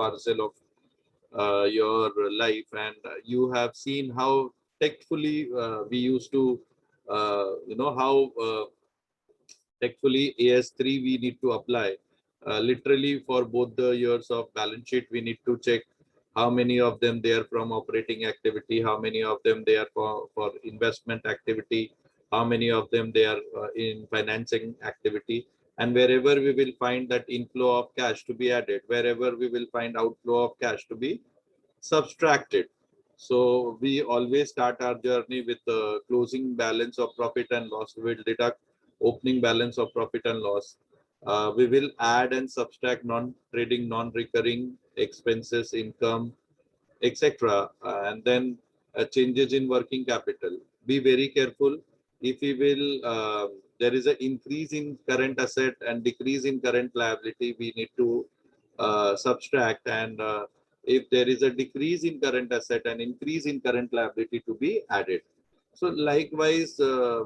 parcel of your life, and you have seen how tactfully we used to, how tactfully AS3 we need to apply. Literally for both the years of balance sheet, we need to check how many of them they are from operating activity, how many of them they are for investment activity, how many of them they are in financing activity. And wherever we will find that inflow of cash to be added, wherever we will find outflow of cash to be subtracted. So we always start our journey with the closing balance of profit and loss. We will deduct opening balance of profit and loss. We will add and subtract non-trading, non-recurring expenses, income, etc. And then changes in working capital. Be very careful. If we will, there is an increase in current asset and decrease in current liability, we need to subtract. And if there is a decrease in current asset and increase in current liability to be added. So likewise,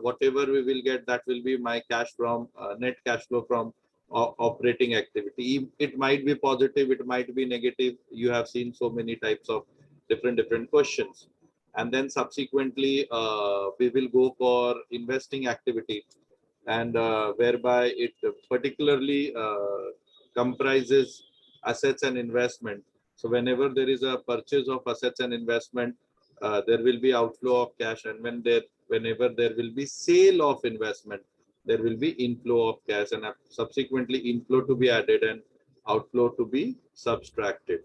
whatever we will get, that will be my cash from net cash flow from operating activity. It might be positive, it might be negative. You have seen so many types of different questions. And then subsequently, we will go for investing activity, and whereby it particularly comprises assets and investment. So whenever there is a purchase of assets and investment, there will be outflow of cash, and whenever there will be sale of investment, there will be inflow of cash, and subsequently inflow to be added and outflow to be subtracted.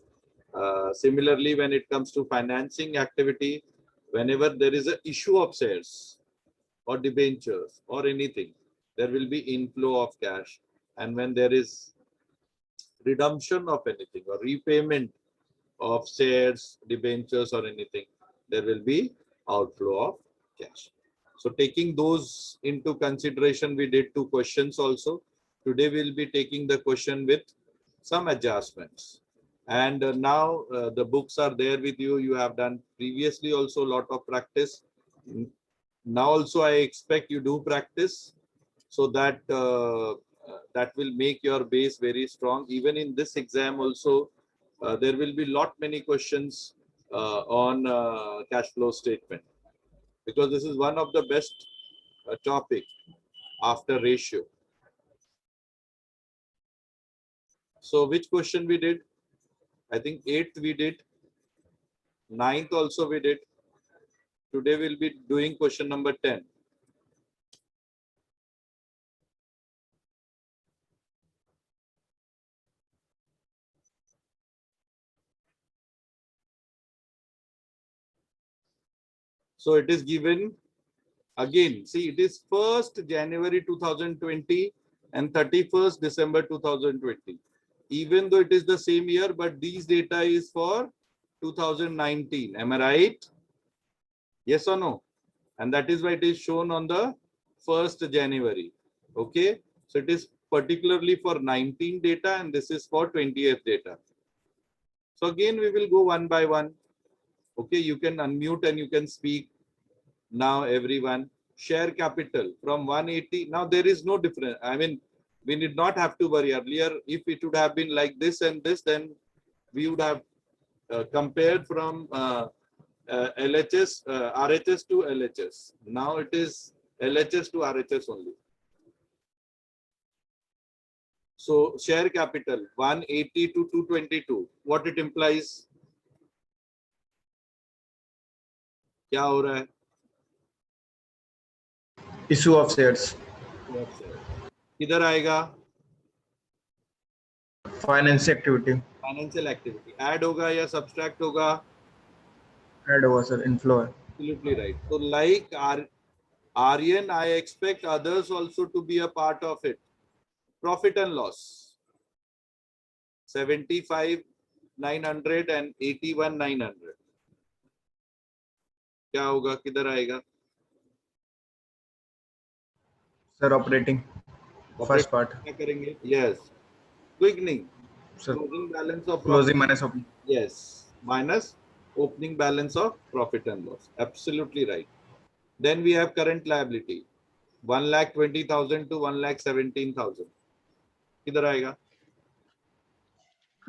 Similarly, when it comes to financing activity, whenever there is an issue of shares or debentures or anything, there will be inflow of cash. And when there is redemption of anything or repayment of shares, debentures or anything, there will be outflow of cash. So taking those into consideration, we did 2 questions also. Today we'll be taking the question with some adjustments. And now the books are there with you. You have done previously also a lot of practice. Now also I expect you do practice, so that that will make your base very strong. Even in this exam also, there will be many questions on cash flow statement, because this is one of the best topic after ratio. So which question we did? I think 8th we did, 9th also we did. Today we'll be doing question number 10. So it is given again. See, it is 1st January 2020 and 31st December 2020. Even though it is the same year, but these data is for 2019. Am I right? Yes or no? And that is why it is shown on the 1st January. Okay. So it is particularly for 19 data, and this is for 20th data. So again, we will go one by one. Okay, you can unmute and you can speak now, everyone. Share capital from 180. Now there is no difference. I mean, we need not have to worry. Earlier, if it would have been like this and this, then we would have compared from LHS, RHS to LHS. Now it is LHS to RHS only. So share capital 180 to 222. What it implies? क्या हो रहा है? Issue of shares. किधर आएगा? Finance activity. Financial activity. Add होगा या subtract होगा? Add over, sir. Inflow. Absolutely right. So like Aryan, I expect others also to be a part of it. Profit and loss. 75,900 and 81,900. क्या होगा? किधर आएगा? Sir, operating. First part. क्या करेंगे? Yes. Quickening. Sir, Closing balance of closing profit. minus opening. Yes. Minus opening balance of profit and loss. Absolutely right. Then we have current liability. 1,20,000 to 1,17,000. किधर आएगा?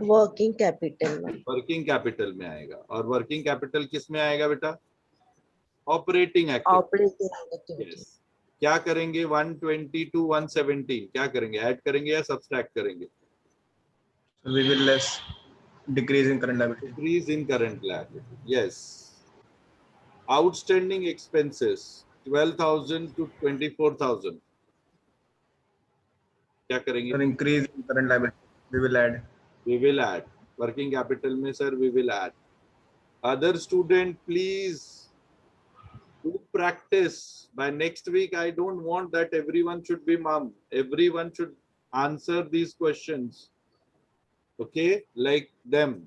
Working capital में। Working capital में आएगा। और working capital किस में आएगा बेटा? Operating activity. Operating activity. Yes. क्या करेंगे? 120 to 117 क्या करेंगे? ऐड करेंगे या सब्सट्रैक्ट करेंगे? So we will less decrease in current liability. Decrease in current liability. Yes. Outstanding expenses 12,000 to 24,000 क्या करेंगे? So increase in current liability. We will add. We will add. Working capital में sir we will add. Other student please do practice. By next week I don't want that everyone should be mum. Everyone should answer these questions. Okay, like them.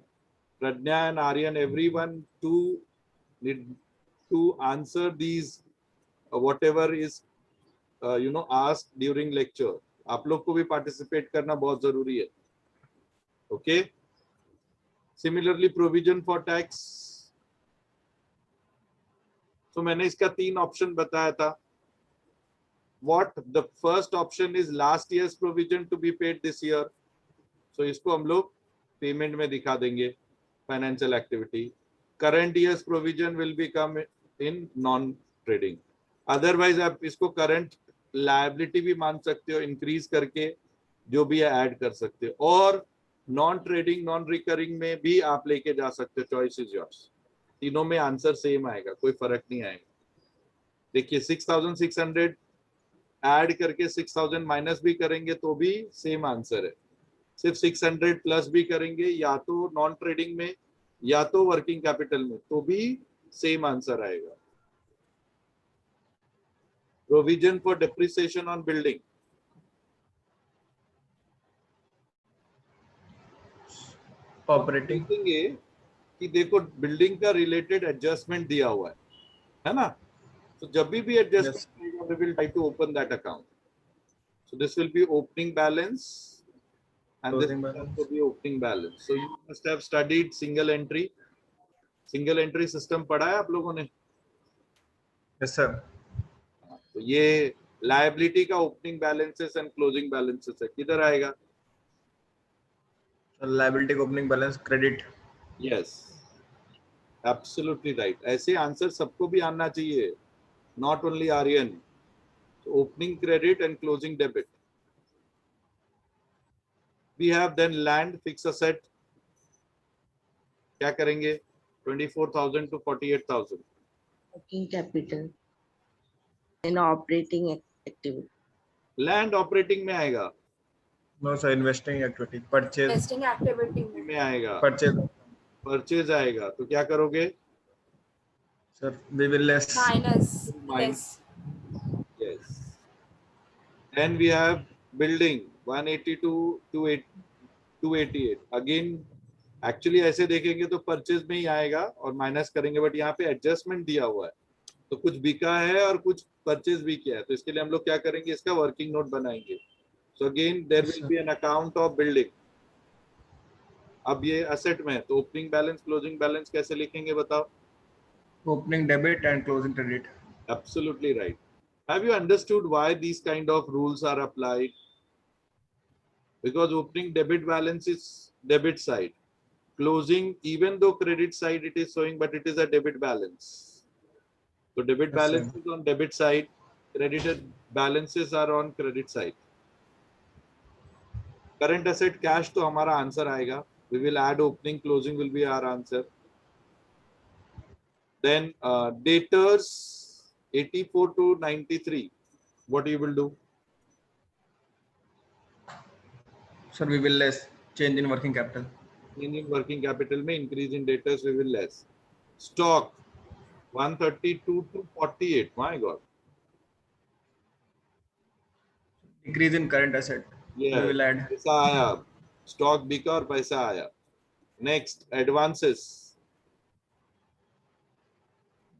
Pradnya and Aryan, everyone to need to answer these whatever is asked during lecture. आप लोग को भी participate करना बहुत जरूरी है. Okay. Similarly, provision for tax. So मैंने इसका 3 ऑप्शन बताया था. What the first option is last year's provision to be paid this year. So इसको हम लोग पेमेंट में दिखा देंगे. Financial activity. Current year's provision will become in non-trading. Otherwise आप इसको current liability भी मान सकते हो, increase करके जो भी है ऐड कर सकते हो. और नॉन ट्रेडिंग नॉन रिकरिंग में भी आप लेके जा सकते हो. Choice is yours. तीनों में आंसर सेम आएगा, कोई फर्क नहीं आएगा. देखिए 6,600 ऐड करके 6,000 माइनस भी करेंगे तो भी सेम आंसर है. सिर्फ 600 प्लस भी करेंगे या तो नॉन ट्रेडिंग में या तो वर्किंग कैपिटल में तो भी सेम आंसर आएगा. Provision for depreciation on building. Operating. देखेंगे कि देखो बिल्डिंग का रिलेटेड एडजस्टमेंट दिया हुआ है ना. तो जब भी adjustment we will try to open that account. So this will be opening balance and this will also be opening balance. So you must have studied single entry system पढ़ा है आप लोगों ने? Yes sir. तो ये liability का opening balances and closing balances है. किधर आएगा? So liability opening balance credit. Yes, absolutely right. ऐसे आंसर सबको भी आना चाहिए, not only Aryan. Opening credit and closing debit. We have then land fix asset. क्या करेंगे? 24,000 to 48,000. Working capital in operating activity. Land operating में आएगा. No sir, investing activity. Purchase. Investing activity में आएगा. Purchase. परचेज आएगा. तो क्या करोगे? Sir, we will less. minus Minus. less. Yes. Then we have building 182 to 288. Again, actually ऐसे देखेंगे तो परचेज में ही आएगा और माइनस करेंगे, बट यहाँ पे एडजस्टमेंट दिया हुआ है तो कुछ बिका है और कुछ परचेज भी किया है. तो इसके लिए हम लोग क्या करेंगे? इसका वर्किंग नोट बनाएंगे. So again there will be an account of building. अब ये असेट में है तो ओपनिंग बैलेंस क्लोजिंग बैलेंस कैसे लिखेंगे बताओ? Opening debit and closing credit. Absolutely right. Have you understood why these kind of rules are applied? Because opening debit balance is debit side. Closing, even though credit side it is showing, but it is a debit balance. So debit Yes, balance sir. is on debit side. Credited balances are on credit side. Current asset cash तो हमारा answer आएगा. We will add opening, closing will be our answer. Then debtors 84 to 93. What you will do? Sir, we will less change in working capital. In working capital में increase in debtors we will less. Stock 132 to 48. My God. Decrease in current asset. Yeah. We will add. पैसा आया. Stock बिका और पैसा आया. Next, advances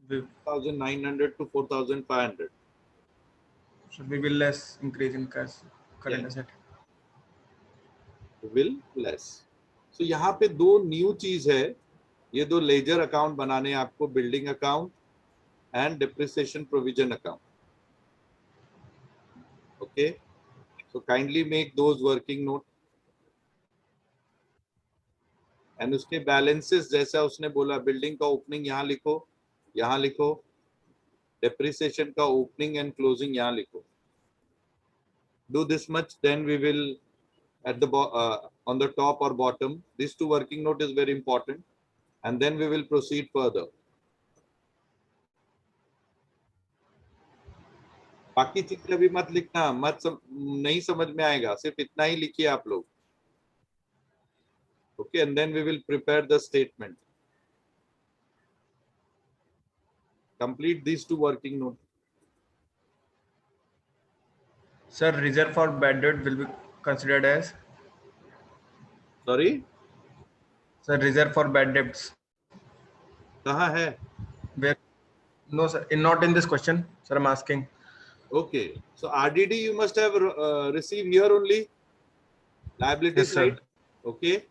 We, 1,900 to 4,500. so we will less increase in cash current Yeah. asset. Will less. So यहाँ पे दो new चीज है. ये दो लेजर अकाउंट बनाने हैं आपको, building account and depreciation provision account. Okay, so kindly make those working note. And उसके बैलेंसेस जैसा उसने बोला, बिल्डिंग का ओपनिंग यहाँ लिखो, यहाँ लिखो, डेप्रिसिएशन का ओपनिंग एंड क्लोजिंग यहाँ लिखो. Do this much, then we will at the on the top or bottom. These two working note is very important, and then we will proceed further. बाकी चीजें अभी मत लिखना, नहीं समझ में आएगा, सिर्फ इतना ही लिखिए आप लोग. Okay, and then we will prepare the statement. Complete these two working notes. Sir, reserve for bad debt will be considered as. Sorry, Sir, reserve for bad debts. कहाँ है? Where? No, sir. Not in this question, sir. I'm asking. Okay, so RDD you must have received here only. Liability Yes, sir. side. Okay,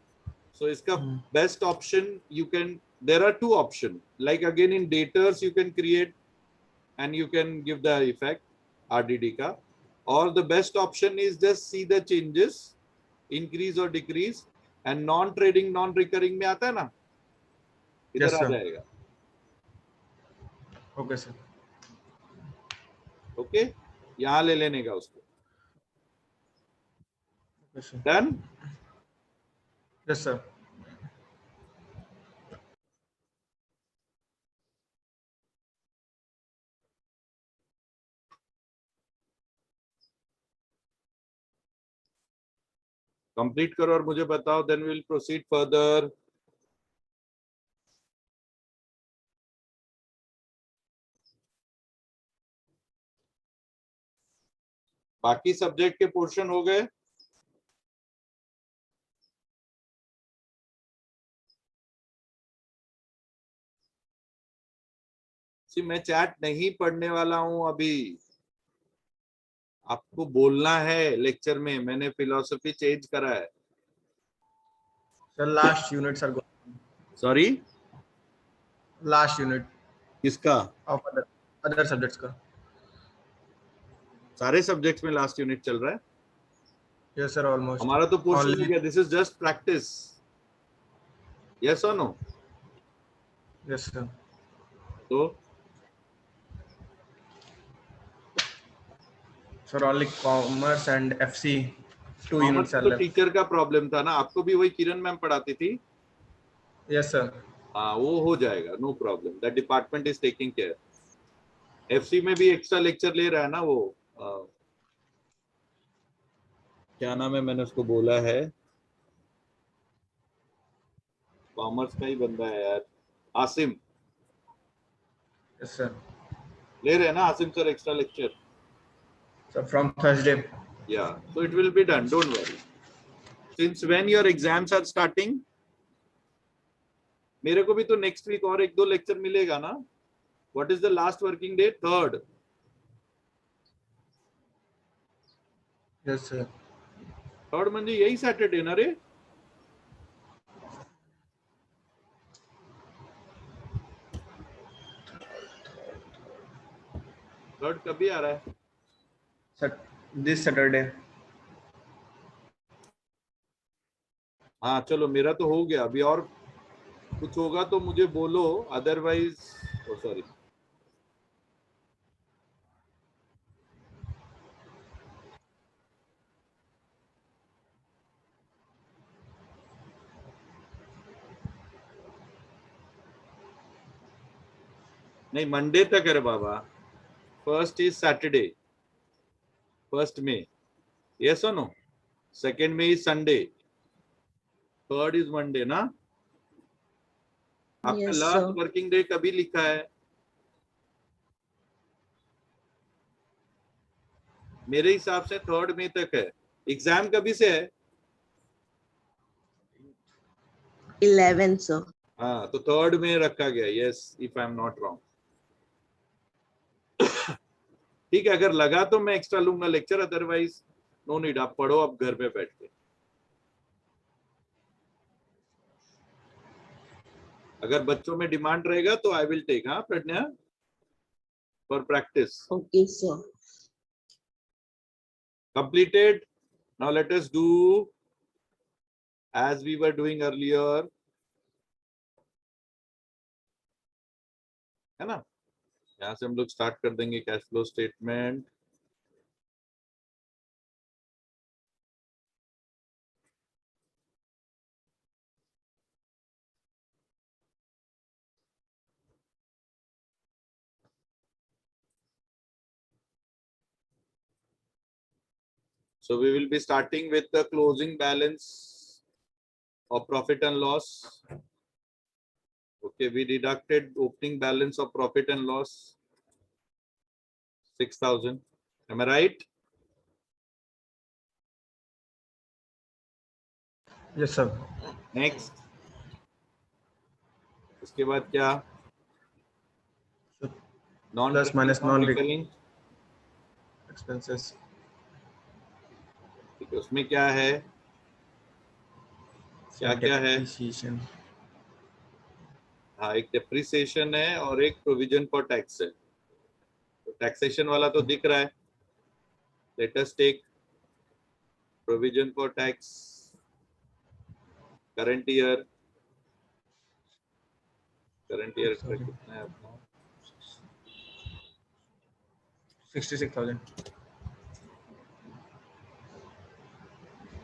so इसका best option you can. There are two options. Like again in daters you can create, and you can give the effect RDD का. Or the best option is just see the changes, increase or decrease, and non-trading, non-recurring में आता है ना, इधर Yes, आ sir. जाएगा. Okay, sir. Okay, यहाँ ले लेने का उसको. Yes, sir. Done? Yes, sir. Complete करो और मुझे बताओ, देन विल प्रोसीड फर्दर. बाकी सब्जेक्ट के पोर्शन हो गए. मैं चैट नहीं पढ़ने वाला हूं अभी, आपको बोलना है लेक्चर में. मैंने फिलॉसफी चेंज करा है. Sir, last units are going. Sorry, Last unit किसका? of other subjects का. सारे सब्जेक्ट्स में लास्ट यूनिट चल रहा है. Yes, sir. Almost. हमारा तो पोर्शन हो Only. गया. This is just practice. Yes और नो? Yes, sir. तो Sir, only commerce and FC 2 units are तो left. टीचर का प्रॉब्लम था ना, आपको भी वही किरण मैम पढ़ाती थी. Yes, sir. हाँ, वो हो जाएगा, no problem. That department is taking care. FC में भी एक्स्ट्रा लेक्चर ले रहा है ना वो, क्या नाम है, मैंने उसको बोला है, कॉमर्स का ही बंदा है यार, आसिम. Yes, sir. ले रहे हैं ना Asim sir extra lecture. So from Thursday. Yeah, so it will be done, don't worry. Since when your exams are starting? मेरे को भी तो नेक्स्ट वीक और एक दो लेक्चर मिलेगा ना. What is the last working day? 3rd. Yes, sir. 3rd म्हणजे यही सैटरडे ना रे. थर्ड कभी आ रहा है? This Saturday. हाँ चलो, मेरा तो हो गया. अभी और कुछ होगा तो मुझे बोलो, अदरवाइज सॉरी. नहीं, मंडे तक है रे बाबा. 1st इज सैटरडे, 1st में. यस और नो? 2nd में is Sunday, 3rd is Monday ना. आपका Yes, last sir. Working day कभी लिखा है? मेरे हिसाब से 3rd मई तक है. एग्जाम कभी से है? 11, sir. हाँ, तो 3rd में रखा गया. Yes, if I am not wrong. ठीक है, अगर लगा तो मैं एक्स्ट्रा लूंगा लेक्चर, अदरवाइज नो नीड. आप पढ़ो अब घर पे बैठ के. अगर बच्चों में डिमांड रहेगा तो आई विल टेक. हाँ Pragya, for practice. Okay, sir. Completed. Now let us do as we were doing earlier. है ना। यहाँ से हम लोग स्टार्ट कर देंगे cash flow statement. So we will be starting with the closing balance of profit and loss. Okay, we deducted opening balance of profit and loss 6,000. Am I right? Yes, sir. Next. इसके बाद क्या? So, non plus minus non-recurring expenses. ठीक है, उसमें क्या है? क्या क्या है? Depreciation. हाँ, एक डेप्रिसिएशन है और एक प्रोविजन फॉर टैक्स है। तो टैक्सेशन वाला तो दिख रहा है। Let us take provision for tax current year कितना है अपना? 66,000.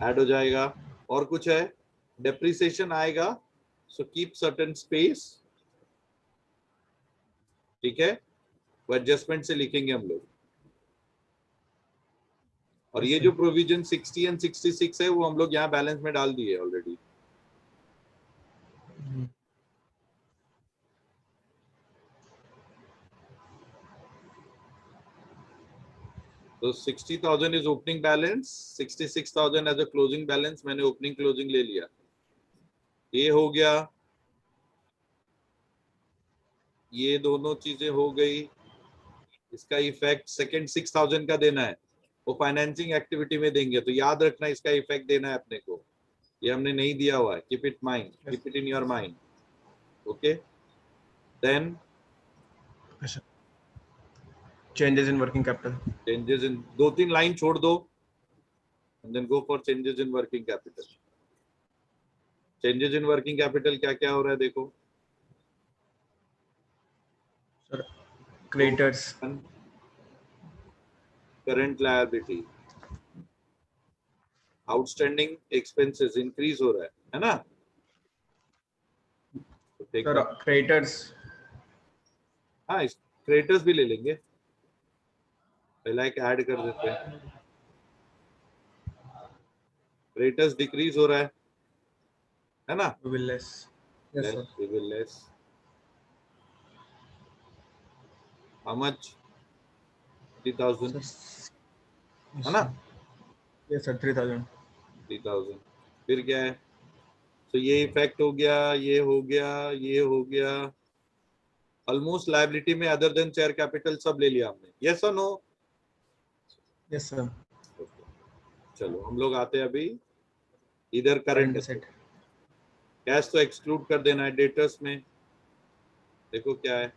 ऐड हो जाएगा। और कुछ है? डेप्रिसिएशन आएगा, सो कीप सर्टेन स्पेस। ठीक है, वो एडजस्टमेंट से लिखेंगे हम लोग। और ये जो प्रोविजन 60 एंड 66 है वो हम लोग यहाँ बैलेंस में डाल दिए ऑलरेडी। तो 60,000 is opening balance, 66,000 as a closing balance. मैंने ओपनिंग क्लोजिंग ले लिया। ये हो गया, ये दोनों चीजें हो गई। इसका इफेक्ट सेकंड 6,000 का देना है, वो फाइनेंसिंग एक्टिविटी में देंगे। तो याद रखना इसका इफेक्ट देना है अपने को, ये हमने नहीं दिया हुआ है। Keep it mind, keep it in your mind. Okay, then Changes in working capital. Changes in, 2-3 line छोड़ दो and then go for changes in working capital. Changes in working capital क्या क्या हो रहा है देखो। Sir, creditors. Current liability, outstanding expenses increase हो रहा है ना। तो take Sir, that. creditors. हाँ, क्रेडिटर्स भी ले लेंगे, पहला एक ऐड कर देते हैं। क्रेडिटर्स डिक्रीज हो रहा है ना। We will less. Yes, sir. We will less. How much? 3,000 Yes, है ना। Yes, sir. 3,000. 3,000। फिर क्या है? तो ये इफेक्ट हो गया, ये हो गया, ये हो गया। ऑलमोस्ट लायबिलिटी में अदर देन शेयर कैपिटल सब ले लिया हमने। यस और नो? Yes, sir. चलो हम लोग आते हैं अभी इधर current Current asset. asset. Cash तो एक्सक्लूड कर देना है। डेटर्स में देखो क्या है,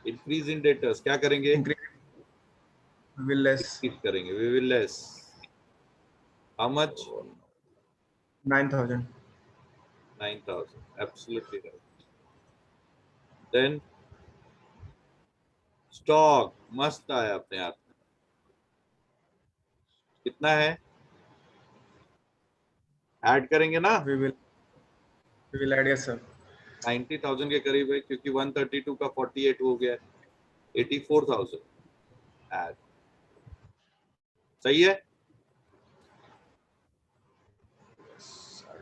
इंक्रीज इन डेटर्स। क्या करेंगे? Increase. We will less. Increase करेंगे। We will less. How much? 9,000. 9,000। Absolutely right. Then stock मस्त आया अपने आप में। कितना है? ऐड करेंगे ना। We will add. Yes, sir. 90,000 के करीब है, क्योंकि 132 का 48 हो गया, 84,000 ऐड। सही है।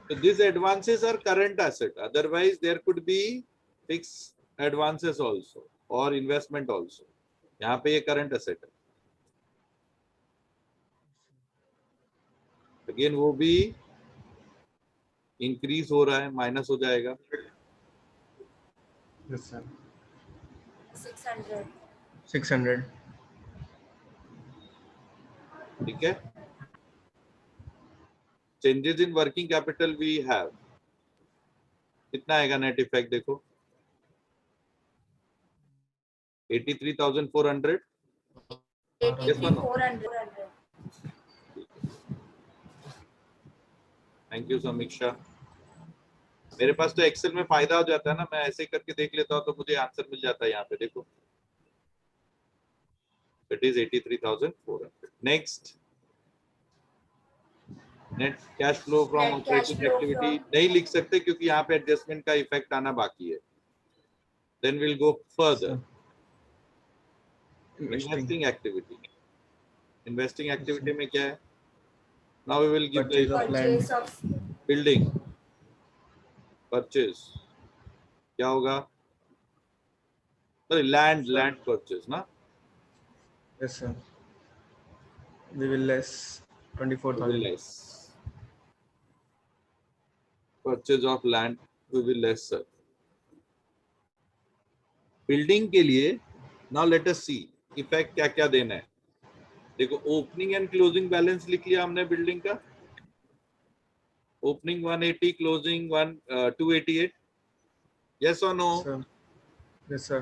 So these advances are current asset. Otherwise, there could be fixed advances also or investment also. यहाँ पे ये current asset है। Again वो भी increase हो रहा है, minus हो जाएगा। Yes, sir. 600. 600. ठीक है। Changes in working capital we have. कितना आएगा नेट इफेक्ट देखो? 83,400। Yes or no? 400. Thank you, Samiksha. मेरे पास तो एक्सेल में फायदा हो जाता है ना, मैं ऐसे करके देख लेता हूँ तो मुझे आंसर मिल जाता है यहाँ पे, देखो it is 83,400। Next, net cash flow from Net cash operating flow activity from नहीं लिख सकते क्योंकि यहाँ पे एडजस्टमेंट का इफेक्ट आना बाकी है। Then will go further, investing activity. Investing activity में क्या है? Now we will give the Purchase of land. purchase of building purchase, क्या होगा? Sorry land, Sir. Land purchase ना, Yes, sir. We will less 24,000. Less purchase of land we will less sir. Building के लिए now let us see effect क्या क्या देना है। देखो ओपनिंग एंड क्लोजिंग बैलेंस लिख लिया हमने बिल्डिंग का, ओपनिंग 180, क्लोजिंग 288, यस और नो? Sir. Yes, sir.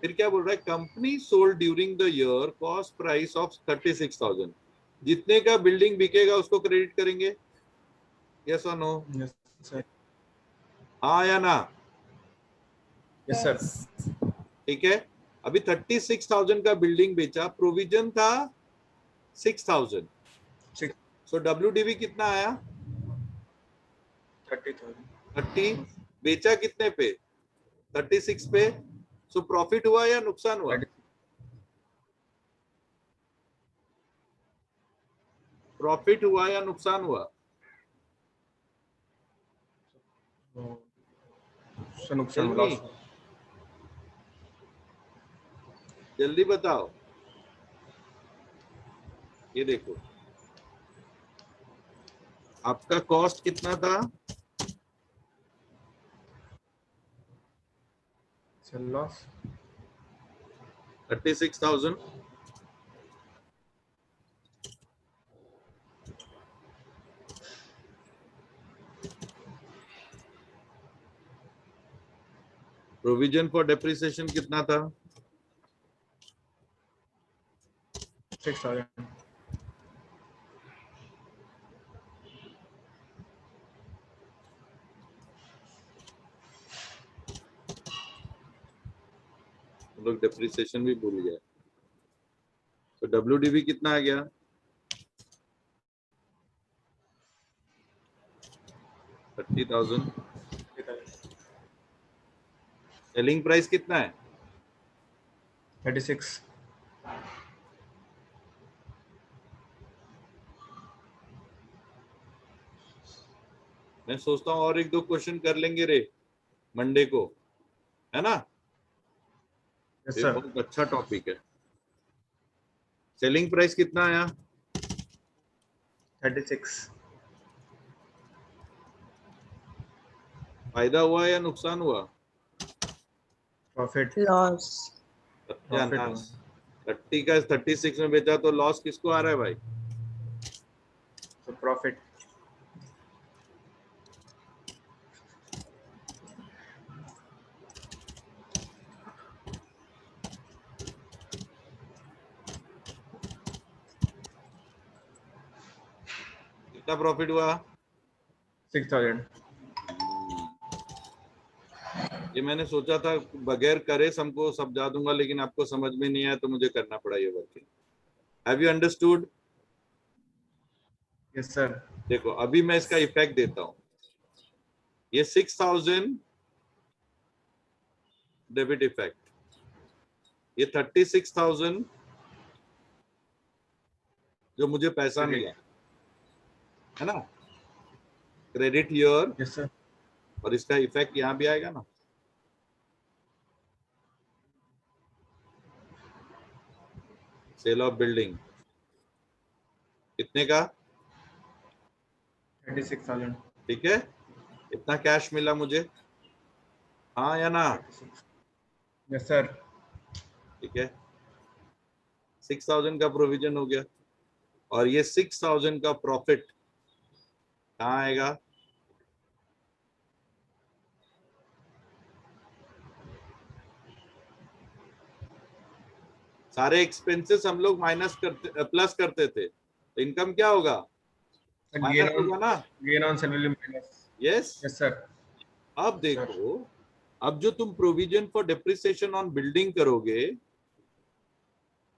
फिर क्या बोल रहा है? Company sold during the year cost price of 36,000, जितने का बिल्डिंग बिकेगा उसको क्रेडिट करेंगे, यस और नो? Yes, sir. हाँ या ना? Yes, sir. yes, ठीक है, अभी 36,000 का बिल्डिंग बेचा, प्रोविजन था 6,000, Six- सो WDV कितना आया? 30,000. 30, बेचा कितने पे? 36 पे, सो प्रॉफिट हुआ या नुकसान हुआ? प्रॉफिट हुआ या नुकसान हुआ? So नुकसान Tell me. loss. जल्दी बताओ। ये देखो आपका कॉस्ट कितना था? So loss. 36,000, provision for depreciation कितना था? 6,000. लोग डेप्रिसिएशन भी भूल गए, तो WDV कितना आ गया? 30,000। सेलिंग प्राइस कितना है? 36. मैं सोचता हूँ और एक दो क्वेश्चन कर लेंगे रे मंडे को, है ना? Yes, ये sir. बहुत अच्छा टॉपिक है। सेलिंग प्राइस कितना आया? 36. फायदा हुआ या नुकसान हुआ? Profit. loss, Profit. 30 का 36 में बेचा तो लॉस किसको आ रहा है भाई? So profit. कितना प्रॉफिट हुआ? 6,000. ये मैंने सोचा था बगैर करे सबको समझा दूंगा, लेकिन आपको समझ में नहीं आया तो मुझे करना पड़ा ये working. Have you understood? Yes, sir. देखो अभी मैं इसका इफेक्ट देता हूं। ये 6,000 डेबिट इफेक्ट, ये 36,000 जो मुझे पैसा Credit. मिला है ना, क्रेडिट ईयर, Yes, sir. और इसका इफेक्ट यहाँ भी आएगा ना। सेल ऑफ बिल्डिंग कितने का? 36,000. ठीक है, इतना कैश मिला मुझे, हाँ या ना? Yes, sir. ठीक है, 6,000 का प्रोविजन हो गया, और ये 6,000 का प्रॉफिट कहाँ आएगा? सारे एक्सपेंसेस हम लोग माइनस करते प्लस करते थे, तो इनकम क्या होगा? And माइनस होगा ना? gain on sale will be minus. Yes, Yes, sir. अब देखो, अब जो तुम provision for depreciation on building करोगे,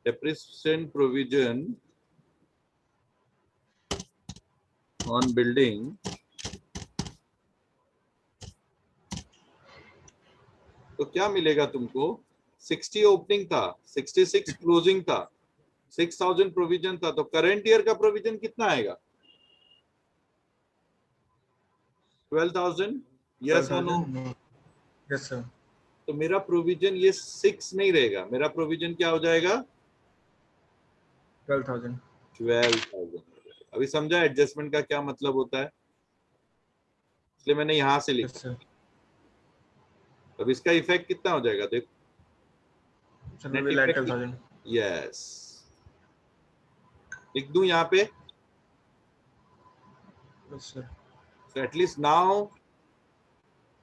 डेप्रिसिएशन प्रोविजन ऑन बिल्डिंग, तो क्या मिलेगा तुमको? 60 ओपनिंग था, 66 क्लोजिंग था, 6000 प्रोविजन था, तो करंट ईयर का प्रोविजन कितना आएगा? 12,000। यस और नो? Yes sir. तो मेरा प्रोविजन ये 6 नहीं रहेगा, मेरा प्रोविजन क्या हो जाएगा? 12,000। 12,000। अभी समझा एडजस्टमेंट का क्या मतलब होता है? इसलिए मैंने यहां से यस लिखा। सर। अब इसका इफेक्ट कितना हो जाएगा देखो, sir we net will add effect. 12,000। Yes, लिख दूं यहाँ पे? Yes sir. So at least now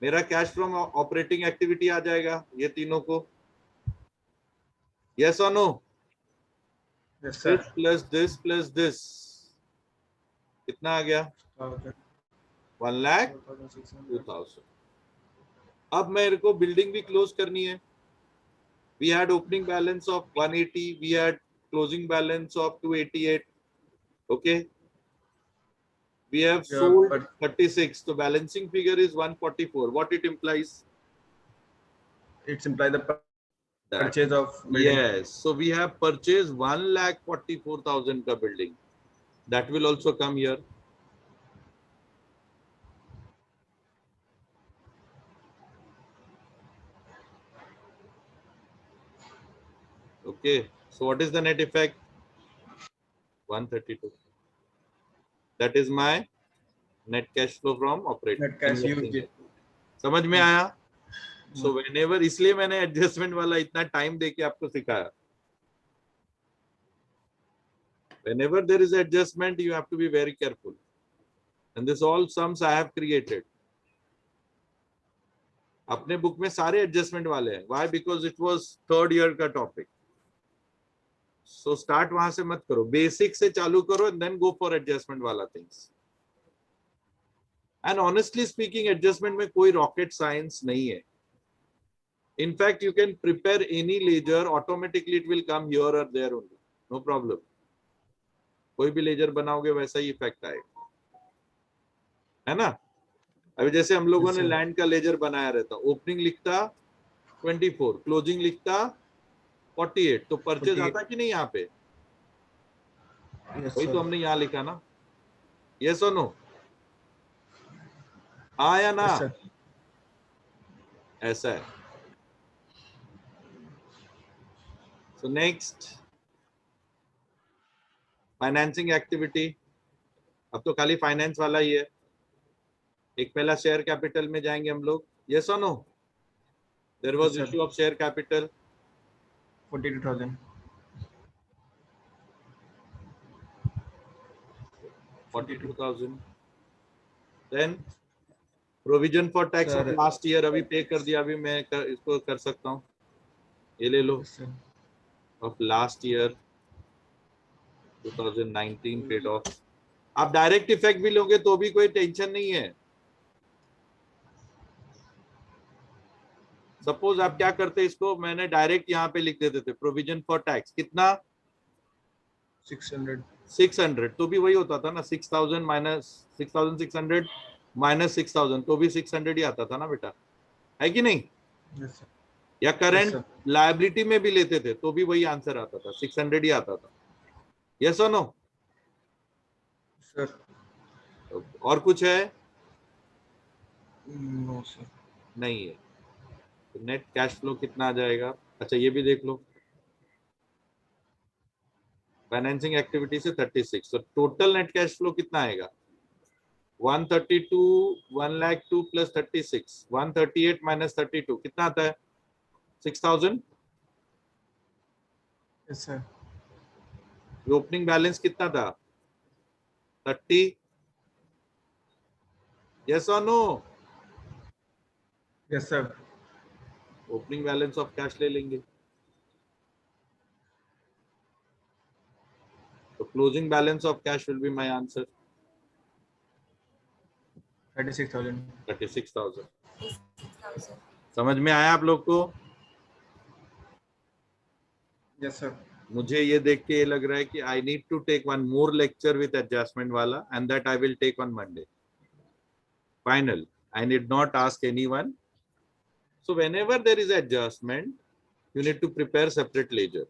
मेरा कैश फ्रॉम ऑपरेटिंग एक्टिविटी आ जाएगा ये तीनों को। यस और no? Yes this sir. Plus this कितना आ गया? 1,02,000। 4,600। अब मेरे को बिल्डिंग भी क्लोज करनी है। We had opening balance of 180, we had closing balance of 288। Okay, we have Yeah, sold but 36, so balancing figure is 144. What it implies? it's imply the That purchase of building. yes, so we have purchased 1,44,000 ka building. That will also come here. Okay, so what is the net effect? 132. That is my net cash flow from operating. Net cash used. समझ में आया? So whenever, इसलिए मैंने adjustment वाला इतना time देके आपको सिखाया। Whenever there is adjustment, you have to be very careful. And this all sums I have created. अपने बुक में सारे एडजस्टमेंट वाले हैं। Why? Because it was third year का टॉपिक। So start वहां से मत करो, बेसिक से चालू करो and then go for adjustment वाला things. And honestly speaking, adjustment में कोई rocket science नहीं है। In fact, you can prepare any ledger, automatically it will come here or there only, no problem. कोई भी लेजर बनाओगे वैसा ही इफेक्ट आएगा, है ना? अभी जैसे हम लोगों ने लैंड का लेजर बनाया रहता, ओपनिंग लिखता 24, क्लोजिंग लिखता 48, तो परचेज आता कि नहीं यहाँ पे? वही तो हमने यहाँ लिखा ना। यस और नो? हाँ या ना? ऐसा है। So next, financing activity. अब तो खाली फाइनेंस वाला ही है। एक पहला शेयर कैपिटल में जाएंगे हम लोग। यस और no? There was issue of share capital 42,000. 42,000। Then provision for tax of last year अभी पे कर दिया, अभी मैं इसको कर सकता हूँ। ये ले लो, off last year 2019 paid off. आप डायरेक्ट इफेक्ट भी लोगे तो भी कोई टेंशन नहीं है। सपोज आप क्या करते, इसको मैंने डायरेक्ट यहाँ पे लिख देते थे, प्रोविजन फॉर टैक्स कितना? 600, तो भी वही होता था ना, 6,000 माइनस 6,600 माइनस 6,000, तो भी 600 ही आता था ना बेटा, है कि नहीं? Yes, या करंट लायबिलिटी में भी लेते थे तो भी वही आंसर आता था, 600 ही आता था। यस और नो? सर। और कुछ है? नो सर, नहीं है। तो नेट कैश फ्लो कितना आ जाएगा? अच्छा ये भी देख लो, फाइनेंसिंग एक्टिविटी से 36, तो टोटल नेट कैश फ्लो कितना आएगा? 132, 1,02,000 प्लस 36, 138 माइनस 32 कितना आता है? 6,000। Yes sir. ओपनिंग बैलेंस कितना था? 30। यस और no? Yes sir. Opening balance of cash ले लेंगे, तो closing balance of cash will be my answer 36,000. 36,000। 1000. समझ में आया आप लोग को? Yes, sir. मुझे ये देख के ये लग रहा है कि I need to take one more lecture with adjustment वाला, and that I will take on Monday. Final. I need not ask anyone. So whenever there is adjustment, you need to prepare separate ledger.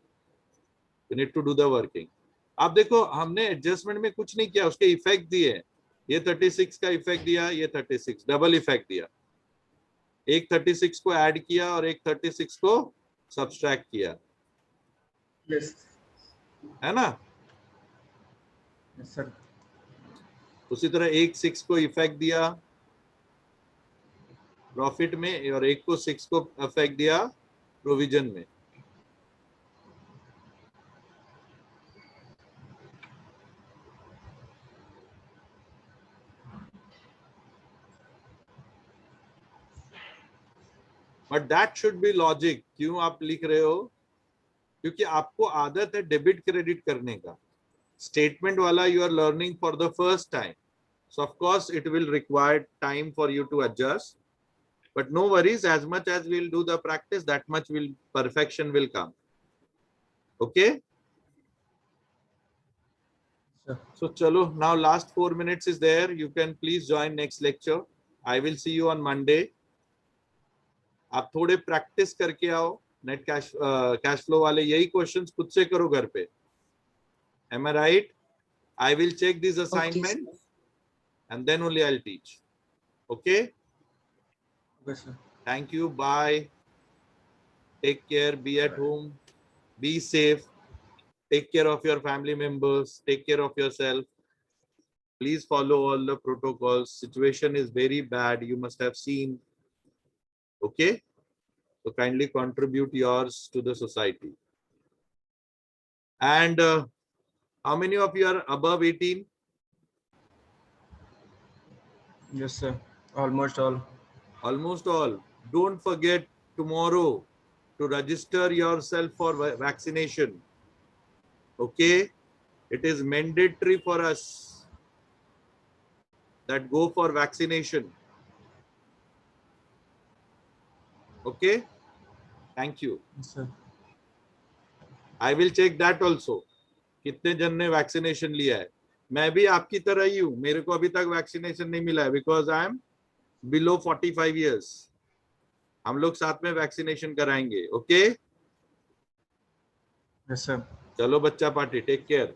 You need to do the working. आप देखो हमने adjustment में कुछ नहीं किया, उसके effect दिए. ये 36 का इफेक्ट दिया, ये 36 डबल इफेक्ट दिया. एक 36 को ऐड किया और एक 36 को सब्सट्रैक्ट किया, Yes. है ना? Yes, sir. उसी तरह एक 6 को इफेक्ट दिया प्रॉफिट में, और एक को 6 को इफेक्ट दिया प्रोविजन में. But that should be logic. क्यों आप लिख रहे हो? क्योंकि आपको आदत है डेबिट क्रेडिट करने का. स्टेटमेंट वाला you are learning for the first time, so of course it will require time for you to adjust, but no worries, as much as we'll do the practice, that much will perfection will come. Okay, Sir. so chalo, now last 4 minutes is there. You can please join next lecture. I will see you on Monday. आप थोड़े practice करके आओ. Net cash flow वाले यही questions खुद से करो घर पे. Am I right? I will check this assignment. Okay, sir. And then only I'll teach. Okay? Okay, sir. Thank you. Bye. Take care. Be at home. Be safe. Take care of your family members. Take care of yourself. Please follow all the protocols. Situation is very bad. You must have seen. Okay? So kindly contribute yours to the society. And how many of you are above 18? Yes, sir. Almost all. Almost all. Don't forget tomorrow to register yourself for vaccination. Okay? It is mandatory for us that go for vaccination. Okay? Thank you. Yes, sir. I will check that also. कितने जन ने vaccination लिया है? मैं भी आपकी तरह ही हूँ. मेरे को अभी तक वैक्सीनेशन नहीं मिला है because I am below 45 years. हम लोग साथ में वैक्सीनेशन कराएंगे. ओके? Yes, sir. चलो बच्चा पार्टी. Take care.